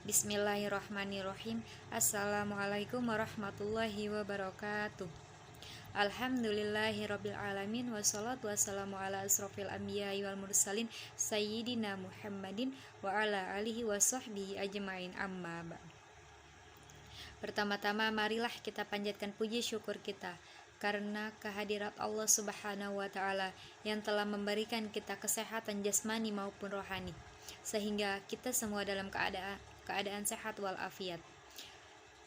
Bismillahirrahmanirrahim. Assalamualaikum warahmatullahi wabarakatuh. Alhamdulillahirabbil alamin wassalatu wassalamu ala asrofil anbiya'i wal mursalin sayyidina Muhammadin wa ala alihi wasahbihi ajmain, amma ba'd. Pertama-tama marilah kita panjatkan puji syukur kita karena kehadirat Allah Subhanahu wa taala yang telah memberikan kita kesehatan jasmani maupun rohani, sehingga kita semua dalam keadaan sehat walafiat.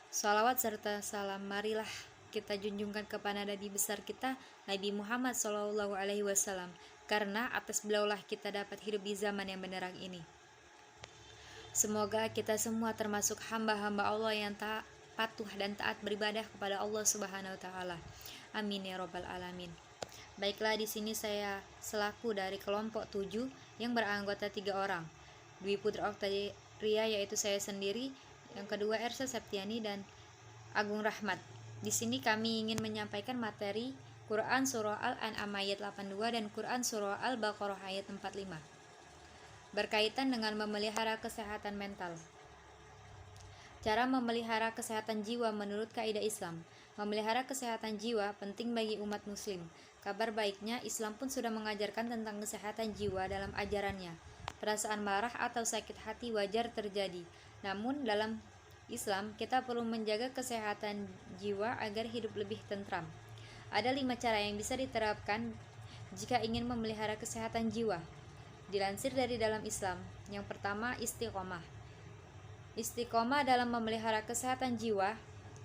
Salawat serta salam marilah kita junjungkan kepada Nabi besar kita, Nabi Muhammad SAW, karena atas beliaulah kita dapat hidup di zaman yang benderang ini. Semoga kita semua termasuk hamba-hamba Allah yang patuh dan taat beribadah kepada Allah Subhanahu wa taala. Amin ya rabbal alamin. Baiklah, di sini saya selaku dari kelompok 7 yang beranggota 3 orang. Dwi Putra Oktaria, yaitu saya sendiri, yang kedua Ersa Septiani dan Agung Rahmat. Di sini kami ingin menyampaikan materi Quran Surah Al-An'am ayat 82 dan Quran Surah Al-Baqarah ayat 45 berkaitan dengan memelihara kesehatan mental. Cara memelihara kesehatan jiwa menurut kaidah Islam. Memelihara kesehatan jiwa penting bagi umat muslim. Kabar baiknya, Islam pun sudah mengajarkan tentang kesehatan jiwa dalam ajarannya. Perasaan marah atau sakit hati wajar terjadi. Namun dalam Islam kita perlu menjaga kesehatan jiwa agar hidup lebih tentram. Ada 5 cara yang bisa diterapkan jika ingin memelihara kesehatan jiwa. Dilansir dari dalam Islam, yang pertama istiqomah. Istiqomah dalam memelihara kesehatan jiwa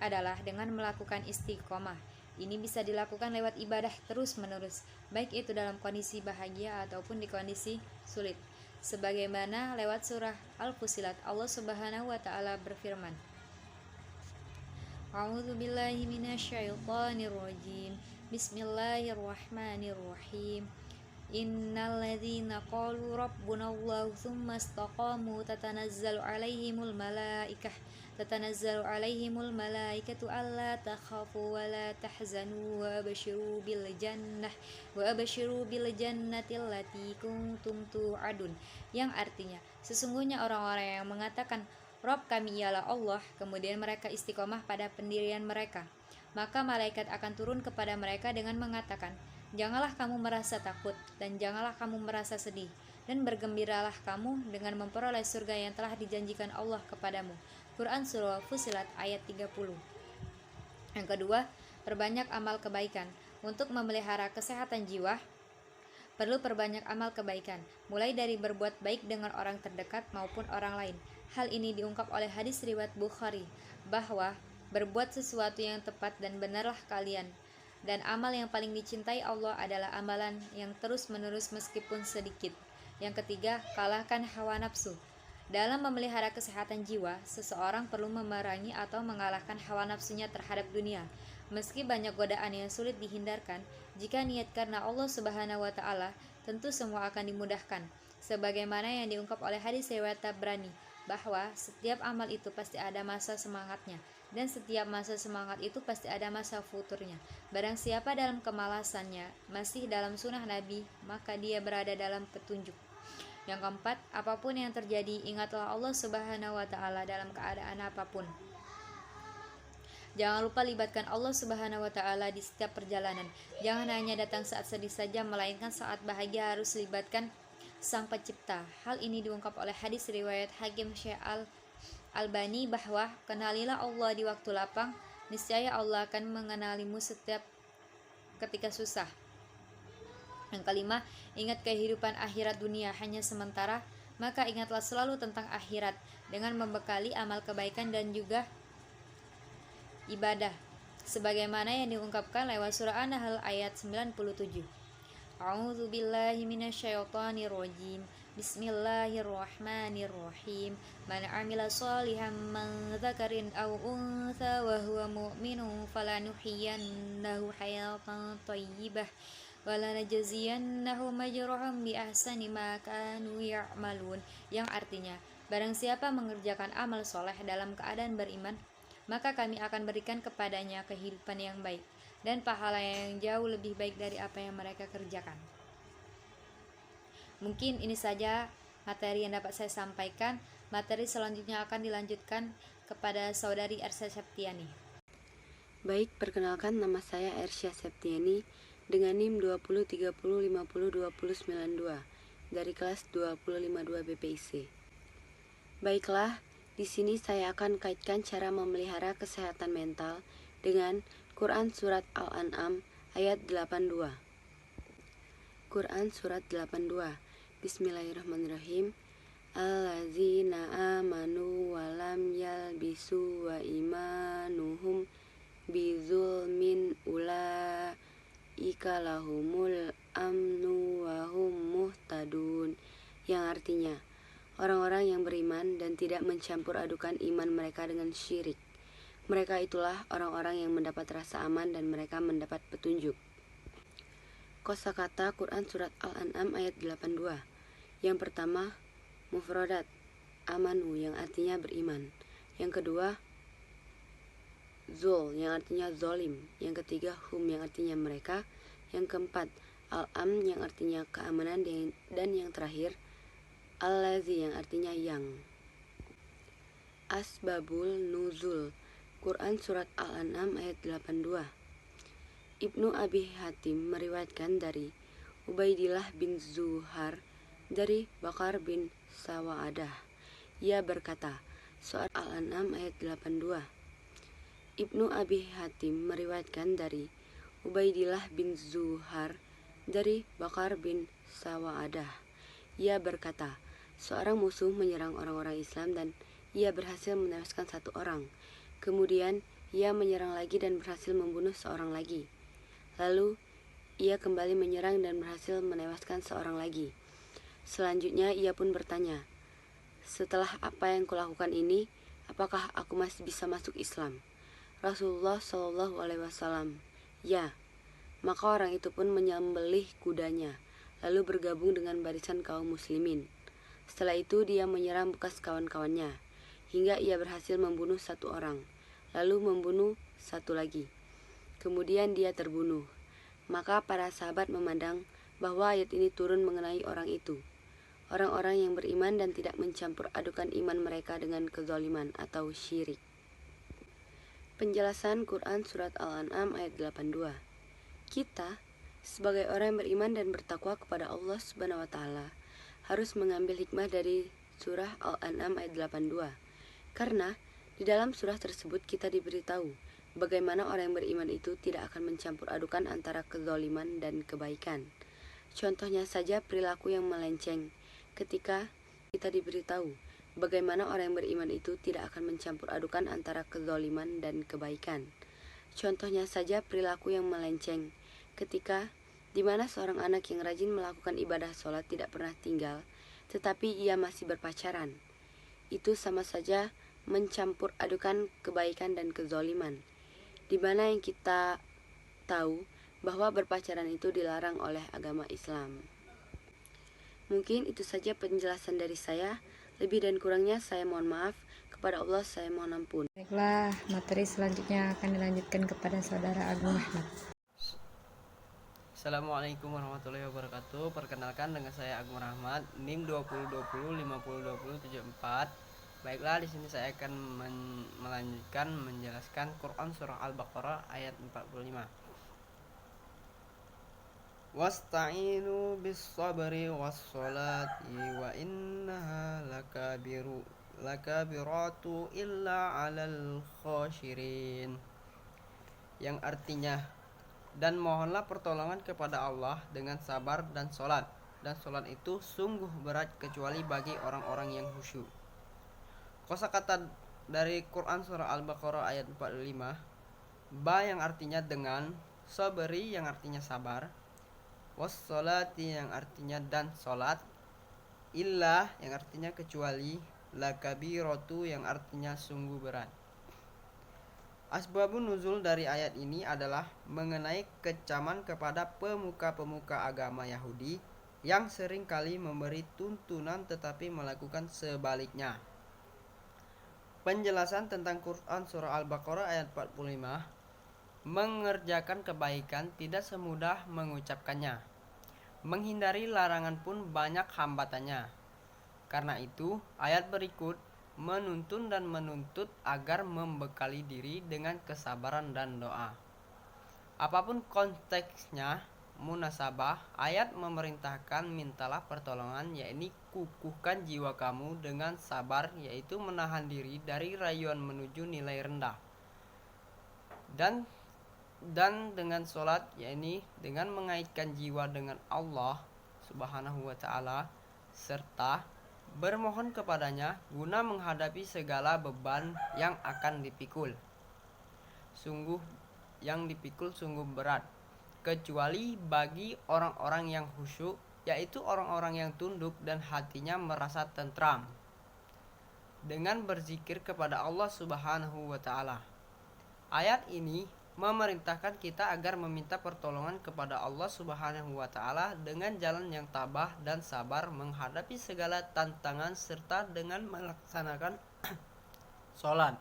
adalah dengan melakukan istiqomah. Ini bisa dilakukan lewat ibadah terus-menerus, baik itu dalam kondisi bahagia ataupun di kondisi sulit. Sebagaimana lewat surah Al-Fussilat, Allah Subhanahu wa taala berfirman, A'udzubillahi minasyaitonirrajim. Bismillahirrahmanirrahim. Innal ladzina qalu rabbunallahu tsumma istaqamu tatanazzalu alaihimul malaikatu alla takhafu wa la tahzanu wa abshiru bil jannati allati kuntum tu'adun, yang artinya sesungguhnya orang-orang yang mengatakan Rabb kami ialah Allah, kemudian mereka istiqomah pada pendirian mereka, maka malaikat akan turun kepada mereka dengan mengatakan, janganlah kamu merasa takut dan janganlah kamu merasa sedih, dan bergembiralah kamu dengan memperoleh surga yang telah dijanjikan Allah kepadamu. Quran Surah Fussilat ayat 30. Yang kedua, perbanyak amal kebaikan. Untuk memelihara kesehatan jiwa, perlu perbanyak amal kebaikan, mulai dari berbuat baik dengan orang terdekat maupun orang lain. Hal ini diungkap oleh hadis riwayat Bukhari, bahwa berbuat sesuatu yang tepat dan benarlah kalian. Dan amal yang paling dicintai Allah adalah amalan yang terus-menerus meskipun sedikit. Yang ketiga, kalahkan hawa nafsu. Dalam memelihara kesehatan jiwa, seseorang perlu memerangi atau mengalahkan hawa nafsunya terhadap dunia. Meski banyak godaan yang sulit dihindarkan, jika niat karena Allah Subhanahu wa taala, tentu semua akan dimudahkan. Sebagaimana yang diungkap oleh hadis riwayat Tabrani, bahwa setiap amal itu pasti ada masa semangatnya, dan setiap masa semangat itu pasti ada masa futurnya. Barang siapa dalam kemalasannya masih dalam sunnah Nabi, maka dia berada dalam petunjuk. Yang keempat, apapun yang terjadi, ingatlah Allah Subhanahu wa taala dalam keadaan apapun. Jangan lupa libatkan Allah Subhanahu wa taala di setiap perjalanan. Jangan hanya datang saat sedih saja, melainkan saat bahagia harus libatkan Sang Pencipta. Hal ini diungkap oleh hadis riwayat Hakim Syekh Al-Albani, bahwa kenalilah Allah di waktu lapang, niscaya Allah akan mengenalimu setiap ketika susah. Yang kelima, ingat kehidupan akhirat dunia hanya sementara, maka ingatlah selalu tentang akhirat dengan membekali amal kebaikan dan juga ibadah, sebagaimana yang diungkapkan lewat surah An-Nahl ayat 97. A'udzubillahi minasyaitonirrajim. Bismillahirrahmanirrahim. Man 'amila shalihan min dzakarin aw untha wa huwa mu'minun falanuhyiyannahu hayatan thayyibah wa lanajziyannahum ajrahum bi ahsani ma kanu ya'malun, yang artinya barang siapa mengerjakan amal soleh dalam keadaan beriman, maka kami akan berikan kepadanya kehidupan yang baik dan pahala yang jauh lebih baik dari apa yang mereka kerjakan. Mungkin ini saja materi yang dapat saya sampaikan. Materi selanjutnya akan dilanjutkan kepada saudari Ersya Septiani. Baik, perkenalkan nama saya Ersya Septiani dengan NIM 2030502092 dari kelas 252 BPIC. Baiklah, di sini saya akan kaitkan cara memelihara kesehatan mental dengan Quran Surat Al-An'am ayat 82. Quran Surat 82. Bismillahirrahmanirrahim. Allazina amanu walam yalbisu wa imanuhum bizulmin ulaika lahumul amnu wa hum muhtadun, yang artinya orang-orang yang beriman dan tidak mencampur adukan iman mereka dengan syirik. Mereka itulah orang-orang yang mendapat rasa aman dan mereka mendapat petunjuk. Kosakata Quran Surat Al-An'am ayat 82. Yang pertama, mufradat, amanu, yang artinya beriman. Yang kedua, zul, yang artinya zolim. Yang ketiga, hum, yang artinya mereka. Yang keempat, al-am, yang artinya keamanan. Dan yang terakhir, allazi, yang artinya yang. Asbabul nuzul Quran Surat Al-An'am ayat 82. Ibnu Abi Hatim meriwayatkan dari Ubaidillah bin Zuhar dari Bakar bin Sawaadah. Ia berkata, Surat Al-An'am ayat 82. Ibnu Abi Hatim meriwayatkan dari Ubaidillah bin Zuhar dari Bakar bin Sawaadah. Ia berkata, seorang musuh menyerang orang-orang Islam dan ia berhasil menewaskan satu orang. Kemudian ia menyerang lagi dan berhasil membunuh seorang lagi. Lalu ia kembali menyerang dan berhasil menewaskan seorang lagi. Selanjutnya ia pun bertanya, setelah apa yang kulakukan ini, apakah aku masih bisa masuk Islam? Rasulullah Shallallahu Alaihi Wasallam, ya. Maka orang itu pun menyembelih kudanya, lalu bergabung dengan barisan kaum muslimin. Setelah itu dia menyerang bekas kawan-kawannya, hingga ia berhasil membunuh satu orang, lalu membunuh satu lagi. Kemudian dia terbunuh. Maka para sahabat memandang bahwa ayat ini turun mengenai orang itu, orang-orang yang beriman dan tidak mencampur adukan iman mereka dengan kezaliman atau syirik. Penjelasan Quran Surat Al-An'am ayat 82. Kita, sebagai orang yang beriman dan bertakwa kepada Allah Subhanahu wa Ta'ala, harus mengambil hikmah dari surah Al-An'am ayat 82. Karena di dalam surah tersebut kita diberitahu bagaimana orang yang beriman itu tidak akan mencampur adukan antara kezaliman dan kebaikan. Contohnya saja perilaku yang melenceng, ketika kita diberitahu bagaimana orang yang beriman itu tidak akan mencampur adukan antara kezaliman dan kebaikan. Contohnya saja perilaku yang melenceng, ketika di mana seorang anak yang rajin melakukan ibadah sholat tidak pernah tinggal, tetapi ia masih berpacaran. Itu sama saja mencampur adukan kebaikan dan kezaliman, di mana yang kita tahu bahwa berpacaran itu dilarang oleh agama Islam. Mungkin itu saja penjelasan dari saya. Lebih dan kurangnya saya mohon maaf. Kepada Allah saya mohon ampun. Baiklah, materi selanjutnya akan dilanjutkan kepada saudara Agung Ahmad. Assalamualaikum warahmatullahi wabarakatuh. Perkenalkan dengan saya Agung Rahmat, NIM 2020502074. Baiklah, di sini saya akan melanjutkan menjelaskan Quran surah Al-Baqarah ayat 45. Wasta'inu bis-sabri was-salati wa innaha lakabiratu illa 'alal khashirin. Yang artinya, dan mohonlah pertolongan kepada Allah dengan sabar dan sholat, dan sholat itu sungguh berat kecuali bagi orang-orang yang khusyuk. Kosakata dari Quran surah Al-Baqarah ayat 45, ba yang artinya dengan, sabri yang artinya sabar, was-sholati yang artinya dan sholat, illa yang artinya kecuali, lakabiratu yang artinya sungguh berat. Asbabun nuzul dari ayat ini adalah mengenai kecaman kepada pemuka-pemuka agama Yahudi yang sering kali memberi tuntunan tetapi melakukan sebaliknya. Penjelasan tentang Quran surah Al-Baqarah ayat 45. Mengerjakan kebaikan tidak semudah mengucapkannya. Menghindari larangan pun banyak hambatannya. Karena itu, ayat berikut menuntun dan menuntut agar membekali diri dengan kesabaran dan doa. Apapun konteksnya, munasabah, ayat memerintahkan mintalah pertolongan, yakni kukuhkan jiwa kamu dengan sabar, yaitu menahan diri dari rayuan menuju nilai rendah. Dan dengan sholat, yakni dengan mengaitkan jiwa dengan Allah Subhanahu wa ta'ala, serta bermohon kepadanya guna menghadapi segala beban yang akan dipikul. Sungguh berat, kecuali bagi orang-orang yang khusyuk, yaitu orang-orang yang tunduk dan hatinya merasa tentram dengan berzikir kepada Allah Subhanahu wa ta'ala. Ayat ini memerintahkan kita agar meminta pertolongan kepada Allah Subhanahu wa ta'ala dengan jalan yang tabah dan sabar menghadapi segala tantangan serta dengan melaksanakan sholat.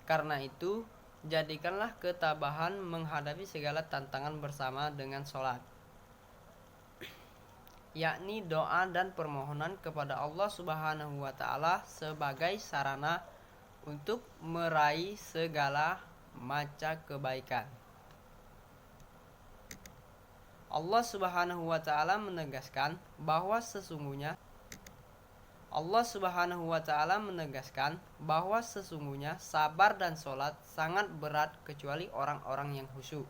Karena itu, jadikanlah ketabahan menghadapi segala tantangan bersama dengan sholat, yakni doa dan permohonan kepada Allah Subhanahu wa ta'ala sebagai sarana untuk meraih segala macam kebaikan. Allah Subhanahu wa ta'ala menegaskan bahwa sesungguhnya sabar dan sholat sangat berat kecuali orang-orang yang khusyuk.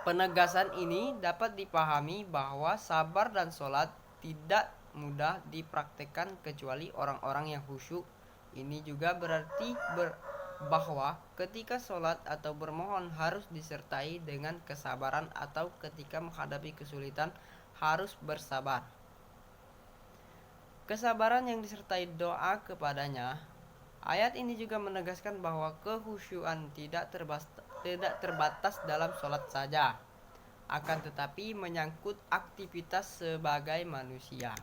Penegasan ini dapat dipahami bahwa sabar dan sholat tidak mudah dipraktekkan kecuali orang-orang yang khusyuk. Ini juga berarti bahwa ketika sholat atau bermohon harus disertai dengan kesabaran, atau ketika menghadapi kesulitan harus bersabar. Kesabaran yang disertai doa kepadanya. Ayat ini juga menegaskan bahwa kekhusyuan tidak terbatas dalam sholat saja, akan tetapi menyangkut aktivitas sebagai manusia.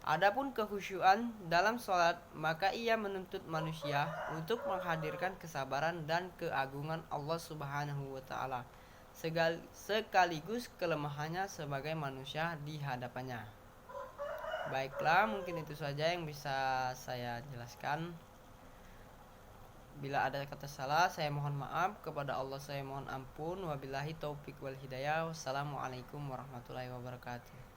Adapun kekhusyuan dalam sholat, maka ia menuntut manusia untuk menghadirkan kesabaran dan keagungan Allah Subhanahu wa ta'ala, sekaligus kelemahannya sebagai manusia di hadapannya. Baiklah, mungkin itu saja yang bisa saya jelaskan. Bila ada kata salah, saya mohon maaf. Kepada Allah saya mohon ampun. Wabillahi taufiq wal hidayah. Wassalamualaikum warahmatullahi wabarakatuh.